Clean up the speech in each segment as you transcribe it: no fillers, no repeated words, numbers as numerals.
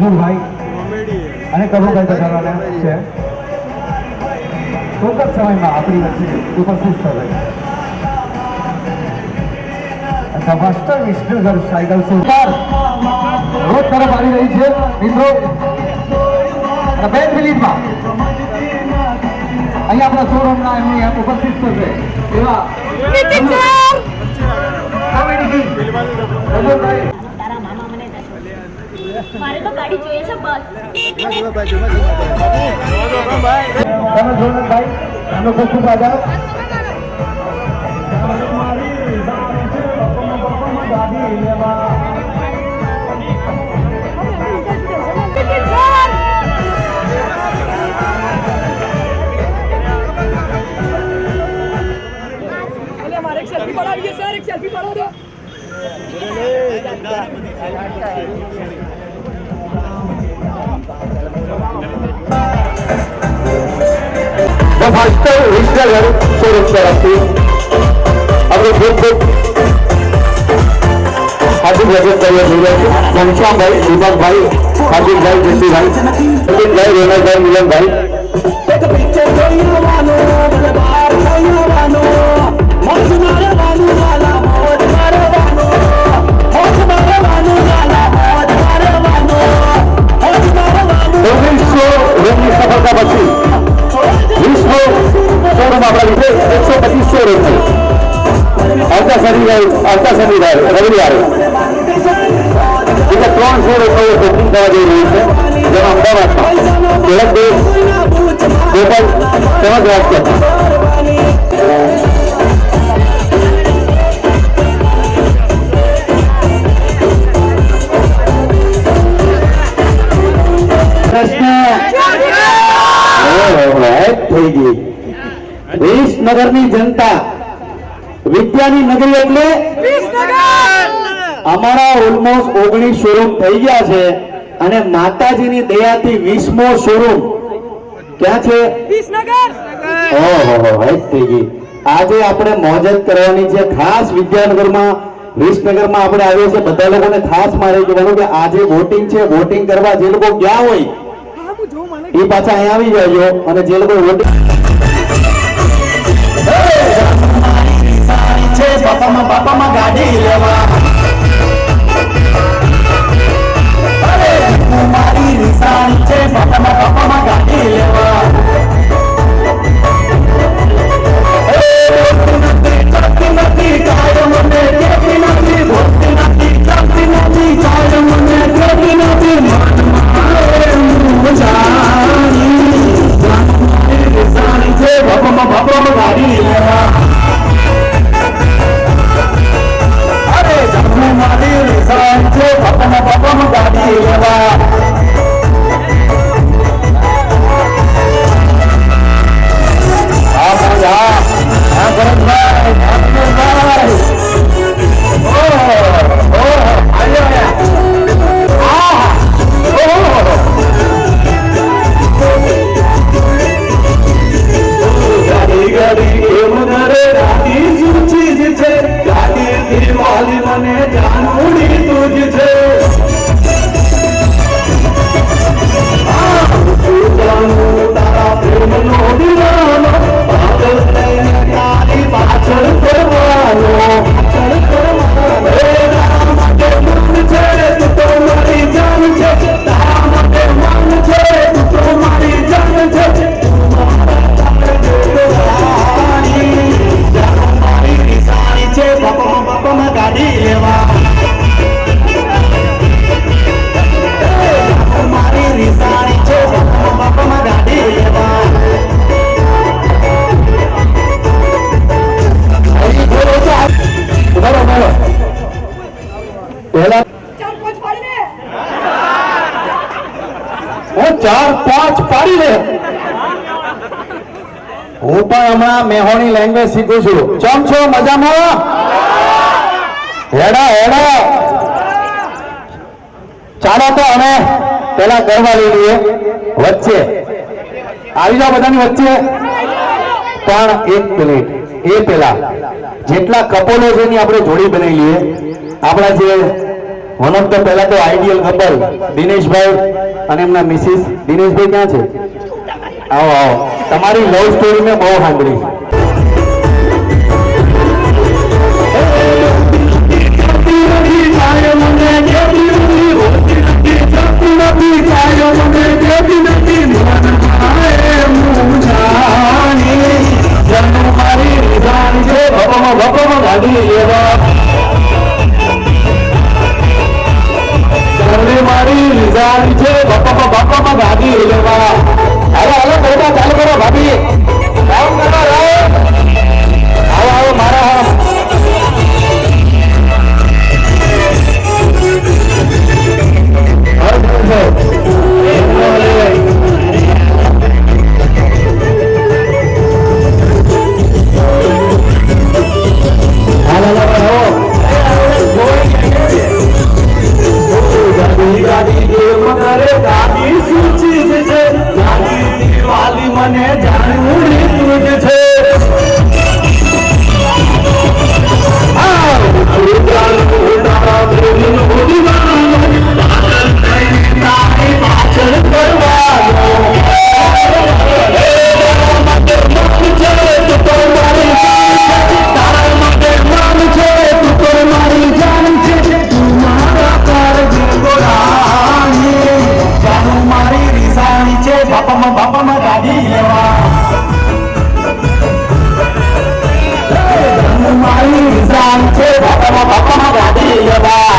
મજૂરભાઈ અને કરુભાઈ પધારવાના છે. ટૂંક જ સમયમાં આપણી વચ્ચે ઉપસ્થિત થશે. માસ્ટર વિષ્ણુગર સાયકલ સુધાર રોડ તરફ આવી રહી છે મિત્રો. બે મિનિટમાં અહીંયા આપણા શોરૂમના એમની ઉપસ્થિત થશે એવા મારે તો ગાડી જોઈએ છે બસ. ભાઈ એમનો ખૂબ ખૂબ આભાર. सेल्फी पड़ा सर, एक सेल्फी पड़ा दो. मास्टर विष्णुगढ़ शोरूम तरफથી આપણે ખૂબ ખૂબ હાર્દિક સ્વાગત કરવા જઈ રહ્યા છીએ. ઘનશ્યામભાઈ, દીપકભાઈ, હાર્દિકભાઈ, જયંતિભાઈ, સચિનભાઈ, રોનકભાઈ, મિલનભાઈ. સફળતા પછી વિશ્વ શોરૂમ આપણા લીધે 125 શોરૂમ છે. આવતા શનિવારે રવિવારે એટલે 3 શોરૂમ ઓપનિંગ થવા જઈ રહ્યું છે, જેમાં અમદાવાદમાં ઝડપદેવ, ગોપાલ તેમજ રાજકોટમાં. થઈ ગઈ વિસનગરની જનતા. વિદ્યાની નગરી એટલે અમારા ઓલમોસ્ટ 19 શોરૂમ થઈ ગયા છે અને માતાજીની દયાથી 20મો શોરૂમ ક્યાં છે? વિસનગર. ઓહો, થઈ ગઈ. આજે આપણે મોજ કરવાની છે. ખાસ વિદ્યાનગરમાં, વિસનગરમાં આપણે આવ્યા છે. બધા લોકોને ખાસ મારે કહેવાનું કે આજે વોટિંગ છે. વોટિંગ કરવા જે લોકો ગયા હોય એ પાછા અહીંયા આવી જાજો અને જે લોકો વોટિંગ બાપામાં ગાડી લેવા મારી નિશાની છે. બાપામાં ગાડી લેવા હું પણ હમણાં મેહોણી લેંગ્વેજ શીખું છું. ચમ છો? મજામાં? હેડા હેડા ચાલો તો અમે પેલા કરવા લઈ લઈએ. વચ્ચે આવી જાઓ, બધાની વચ્ચે. પણ એક મિનિટ, એ પેલા જેટલા કપલો છે એની આપણે જોડી બનાવી લઈએ. આપણા જે વન ઓફ ધ પહેલા તો આઈડિયલ કપલ દિનેશભાઈ અને એમના મિસિસ. દિનેશભાઈ ક્યાં છે? આવો આવો. તમારી લવ સ્ટોરી મેં બહુ સાંભળી. મારી રિઝાન છે બાપામાં ગાડી લેવા. હાલો હાલો બેટા ચાલુ કરો ભાભી. કામ કરવા લાવો. આવો આવો મારા મને જાણવું તું જ છે. બાપામાં ગાડી લેવા. મારી રિઝાન છે બાપામાં ગાડી લેવા.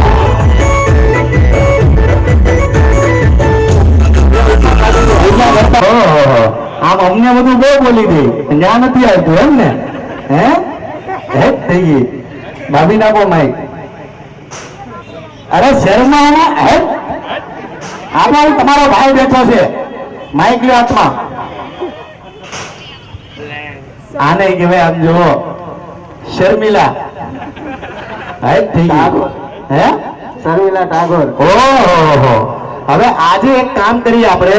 આમ અમને બધું બહુ બોલી ગઈ, જ્યાં નથી આવતું એમ ને? હે હે થઈ ગઈ. ભાભી નાખો માઈક. અરે શહેરમાં હે આમાં તમારો ભાઈ બેઠો છે. માઇક લ્યો હાથમાં. આને કહેવાય આમ જુઓ શર્મિલા. હે થઈ ગઈ. હે શર્મિલા ટાગોર. ઓહો. હવે આજે એક કામ કરીએ આપણે.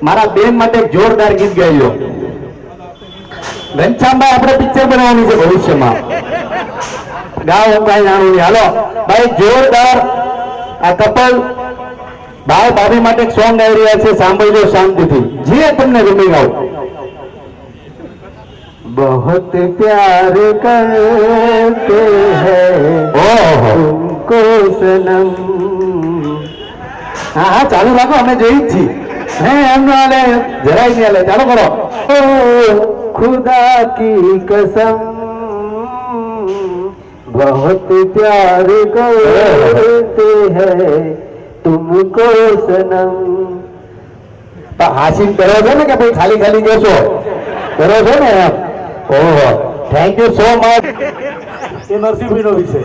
મારા બેન માટે એક જોરદાર ગીત ગાઈ લો. ઘનશ્યામભાઈ આપણે પિક્ચર બનાવવાની છે ભવિષ્યમાં. ગાઓ કઈ જાણવું નહીં. હાલો ભાઈ જોરદાર. આ કપલ ભાઈ ભાભી માટે એક સોંગ ગાઈ રહ્યા છે. સાંભળજો શાંતિથી. જે તમને ગમી ગાઓ. बहुत प्यार करते हैं तुमको सनम. હા હા ચાલુ રાખો, અમે જોઈ જ છીએ. હે એમનો હાલે જરાય નહીં હાલે. ચાલો કરો. खुदा की कसम बहुत प्यार करते हैं तुमको सनम. હાસિલ કરો છો ને કે ભાઈ ખાલી ખાલી જોશો? કરો છો ને એમ. ઓહો થેન્ક યુ સો મચ. એ નરસિંહભાઈનો વિષય.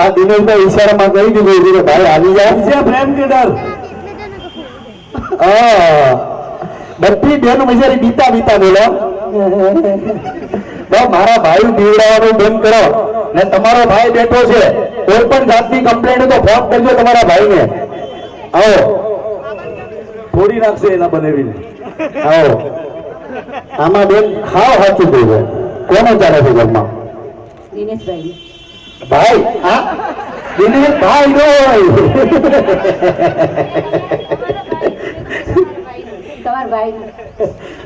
આ દિનેશભાઈ ઈશારામાં કહી દીધું કે ભાઈ આવી જાય છે પ્રેમ કે ડર. બધી બેનો બિચારી બીતા બીતા બોલો. મારા ભાઈ બીવડાવવાનું બંધ કરો ને. તમારો ભાઈ બેઠો છે. કોઈ પણ જાતની કમ્પ્લેન્ટ તો ફોન કરજો તમારા ભાઈને. આવો થોડી નાખશે એના બનાવીને. આવો આમાં બેન હાવ સાચું કહ્યું. કોનો ચાલે છે ઘરમાં? દિનેશભાઈ. ભાઈ હા દિનેશ ભાઈ નો તમાર ભાઈ.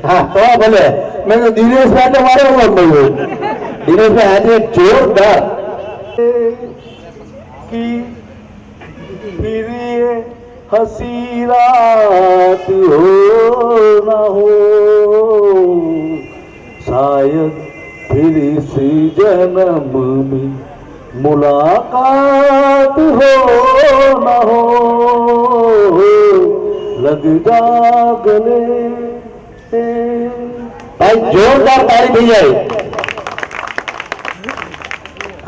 હા તો ભલે. મેં તો દિનેશભાઈ તો મારો ઓળખ મળ્યું. દિનેશભાઈ આજે જોરદાર हसी रात हो न हो शायद फिर इस जन्म में मुलाकात हो न हो लग जा गले. भाई जोरदार ताली થઈ જાય.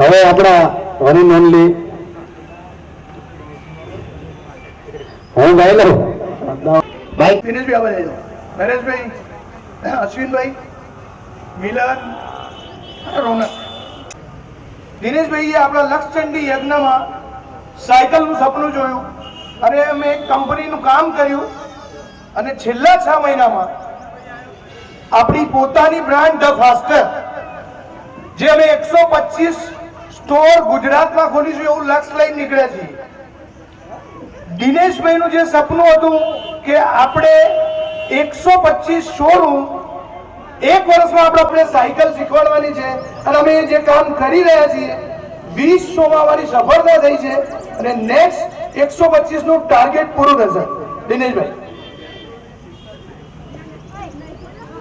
હવે આપણા વન એન્ડ ઓનલી હું ગાઈ લઉં. ભાઈ દિનેશભાઈ આવા જાય. નરેશભાઈ, અશ્વિનભાઈ, મિલન, રોનક. દિનેશભાઈએ આપણા લક્ષચંડી યજ્ઞમાં સાયકલનું સપનું જોયું અને અમે એક કંપનીનું કામ કર્યું અને છેલ્લા 6 મહિનામાં આપણી પોતાની બ્રાન્ડ ધ ફાસ્ટર જે અમે 125 સ્ટોર ગુજરાતમાં ખોલીશું એવું લક્ષ્ય લઈને નીકળ્યા છીએ. દિનેશભાઈનું જે સપનું હતું કે આપણે 125 શોરૂમ એક વર્ષમાં આપણે સાયકલ શીખવાડવાની છે અને અમે જે કામ કરી રહ્યા છીએ 20 શોમાં અમારી સફળતા થઈ છે અને નેક્સ્ટ 125 નું ટાર્ગેટ પૂરું થશે. દિનેશભાઈ,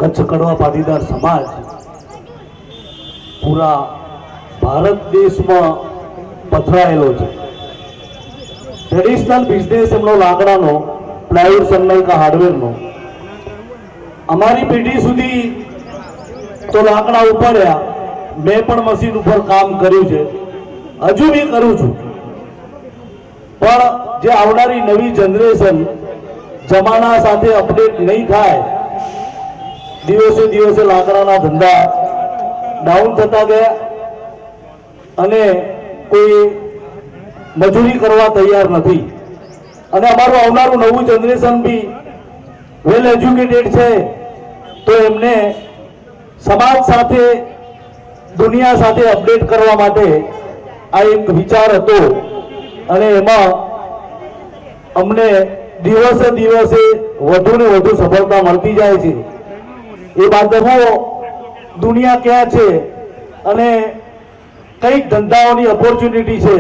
કચ્છ કડવા પાટીદાર સમાજ પૂરા ભારત દેશમાં પથરાયેલો છે. ટ્રેડિશનલ બિઝનેસ એમનો લાકડાનો, પ્લાયવુડ, સનમાઇકા, હાર્ડવેરનો. અમારી પેઢી સુધી તો લાકડા ઉપાડ્યા, મેં પણ મશીન ઉપર કામ કર્યું છે, હજુ બી કરું છું. પણ જે આવનારી નવી જનરેશન જમાના સાથે અપડેટ નહીં થાય, દિવસે દિવસે લાકડાના ધંધા ડાઉન થતા ગયા અને કોઈ મજૂરી કરવા તૈયાર નથી. અને અમારું આવનારું નવું જનરેશન બી વેલ એજ્યુકેટેડ છે, તો એમને સમાજ સાથે, દુનિયા સાથે અપડેટ કરવા માટે આ એક વિચાર હતો અને એમાં અમને દિવસે દિવસે વધુ ને વધુ સફળતા મળતી જાય છે. એ બાદ દુનિયા ક્યાં છે અને કઈક ધંધાઓની ઓપોર્ચ્યુનિટી છે,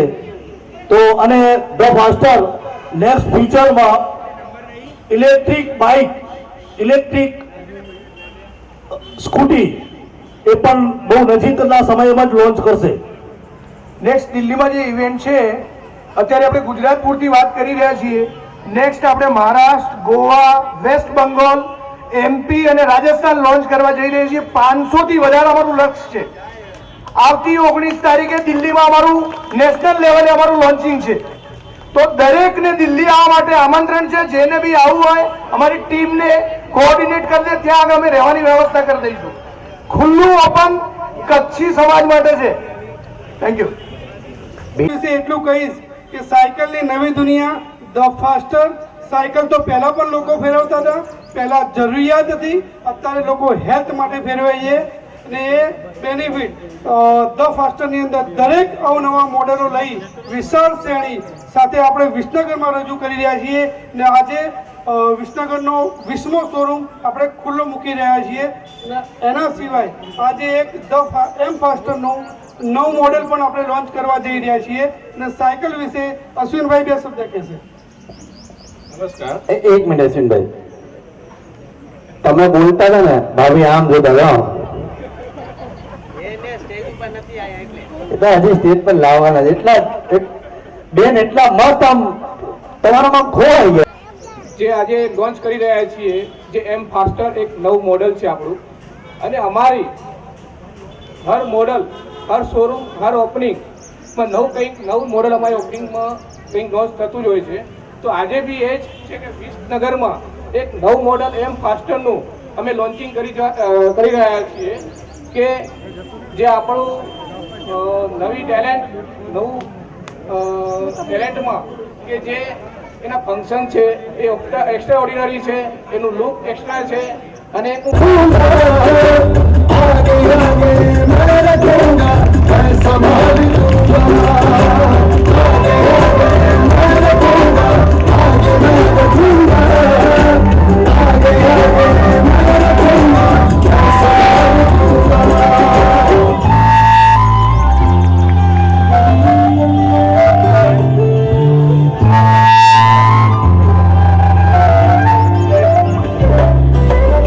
તો અને ધ ફાસ્ટર નેક્સ્ટ ફ્યુચરમાં ઇલેક્ટ્રિક બાઇક, ઇલેક્ટ્રિક સ્કૂટી એ પણ બહુ નજીકના સમયમાં જ લોન્ચ કરશે. નેક્સ્ટ દિલ્હીમાં જે ઇવેન્ટ છે, અત્યારે આપણે ગુજરાત પૂરતી વાત કરી રહ્યા છીએ. નેક્સ્ટ આપણે મહારાષ્ટ્ર, ગોવા, વેસ્ટ બંગાળ, એમપી અને રાજસ્થાન લોન્ચ કરવા જઈ રહ્યા છીએ. 500 થી વધારે અમારું લક્ષ્ય છે. આવતી 19 તારીખે દિલ્હીમાં અમારું નેશનલ લેવલે અમારું લોન્ચિંગ છે. તો દરેકને દિલ્હી આવવા માટે આમંત્રણ છે. જેને બી આવવું હોય અમારી ટીમને કોઓર્ડિનેટ કરી દે, ત્યાં આગળ અમે રહેવાની વ્યવસ્થા કરી દઈશું. ખુલ્લું ઓપન કચ્છી સમાજ માટે છે. Thank you. એટલું કહીશ કે સાયકલની નવી દુનિયા, ધ ફાસ્ટર. સાયકલ તો પહેલા પણ લોકો ફેરવતા હતા, પહેલા જરૂરિયાત હતી, અત્યારે લોકો હેલ્થ માટે ફેરવે છે અને એ બેનિફિટ ધ ફાસ્ટરની અંદર દરેક અવનવા મોડેલો લઈ વિશાળ શ્રેણી સાથે આપણે વિસનગરમાં રજૂ કરી રહ્યા છીએ ને આજે વિસનગરનો 20મો શોરૂમ આપણે ખુલ્લો મૂકી રહ્યા છીએ. એના સિવાય આજે એક ધ એમ ફાસ્ટરનું નવું મોડેલ પણ આપણે લોન્ચ કરવા જઈ રહ્યા છીએ અને સાયકલ વિશે અશ્વિનભાઈ બે શબ્દ કહેશે. નમસ્કાર. એક મિનિટ અશ્વિનભાઈ, તમે બોલતા હતા ને ભાભી આમ જોતા હતા, હજી સ્ટેજ પર લાવવાના છે. એટલા બેન એટલા મસ્ત આમ તમારામાં ખોવાઈ ગયા. જે આજે લોન્ચ કરી રહ્યા છીએ, જે એમ ફાસ્ટર એક નવું મોડલ છે આપણું, અને અમારી હર મોડલ, હર શોરૂમ, હર ઓપનિંગમાં નવું મોડલ અમારી ઓપનિંગમાં કંઈક લોન્ચ થતું જ હોય છે. તો આજે બી એ જ છે કે વિસનગરમાં એક નવું મોડલ એમ ફાસ્ટરનું અમે લોન્ચિંગ કરી રહ્યા છીએ કે જે આપણું નવી નવું ટેલેન્ટમાં કે જે એના ફંક્શન છે એ એક્સ્ટ્રા ઓર્ડિનરી છે, એનું લુક એક્સ્ટ્રા છે અને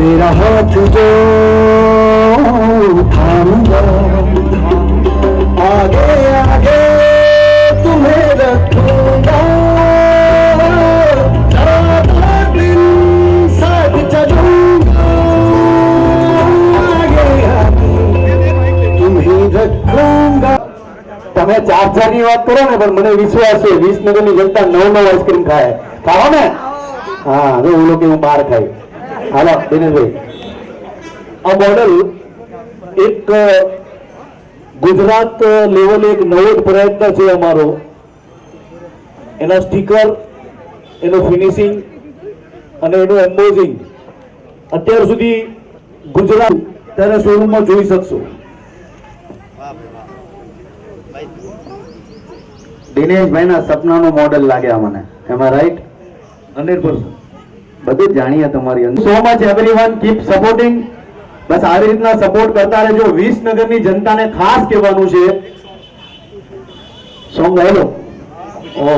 तेरा हाथ जो थामूंगा, आगे आगे तुम्हें रखूंगा, सारा दिन साथ चलूंगा, आगे आगे तुम्हें रखूंगा. તમે ચાર્જરની વાત કરો ને, પણ મને વિશ્વાસ છે વિસનગરની જનતા નવ આઈસ્ક્રીમ ખાઓ ને. હા, જો ઓલો કેવું બહાર ખાય. હાલો દિનેશભાઈ, આ મોડલ એક ગુજરાત લેવલે એક નવો જ પ્રયત્ન છે અમારો. એના સ્ટીકર, એનું ફિનિશિંગ અને એનું એમ્બોઝિંગ અત્યાર સુધી ગુજરાત ત્યારે શોરૂમમાં જોઈ શકશો. દિનેશભાઈના સપનાનું મોડેલ લાગ્યા મને. એમાં રાઈટ? 100%. બધું જ જાણીએ તમારી અંદર. So much everyone, keep supporting. બસ આવી રીતના સપોર્ટ કરતા રહેજો. વિસનગરની જનતાને ખાસ કહેવાનું છે, સોંગ ગાયલો. ઓહો,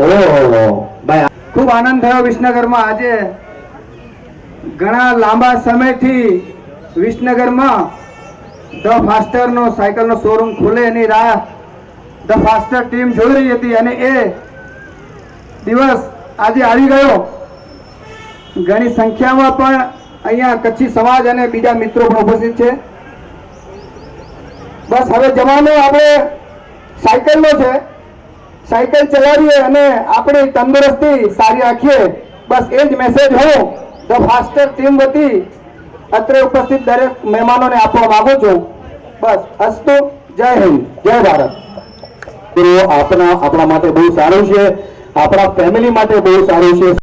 ઓહો ભાઈ, ખૂબ આનંદ થયો વિસનગરમાં. આજે ઘણા લાંબા સમયથી વિસનગરમાં ધ ફાસ્ટરનો સાયકલનો શોરૂમ ખુલે એની રાહ ધ ફાસ્ટર ટીમ જોઈ રહી હતી અને એ દિવસ આજે આવી ગયો. ઘણી સંખ્યામાં પણ અહીંયા કચ્છી સમાજ અને બીજા મિત્રો પણ ઉપસ્થિત છે. બસ હવે જમાનો આપણે સાયકલનો છે. સાયકલ ચલાવીએ અને આપણી તંદુરસ્તી સારી રાખીએ, બસ એ જ મેસેજ હું ધ ફાસ્ટર ટીમ વતી અત્રે ઉપસ્થિત દરેક મહેમાનોને આપવા માંગુ છું. બસ અસ્તુ. જય હિન્દ, જય ભારત. આપણા માટે બહુ સારું છે, આપણા ફેમિલી માટે બહુ સારું છે.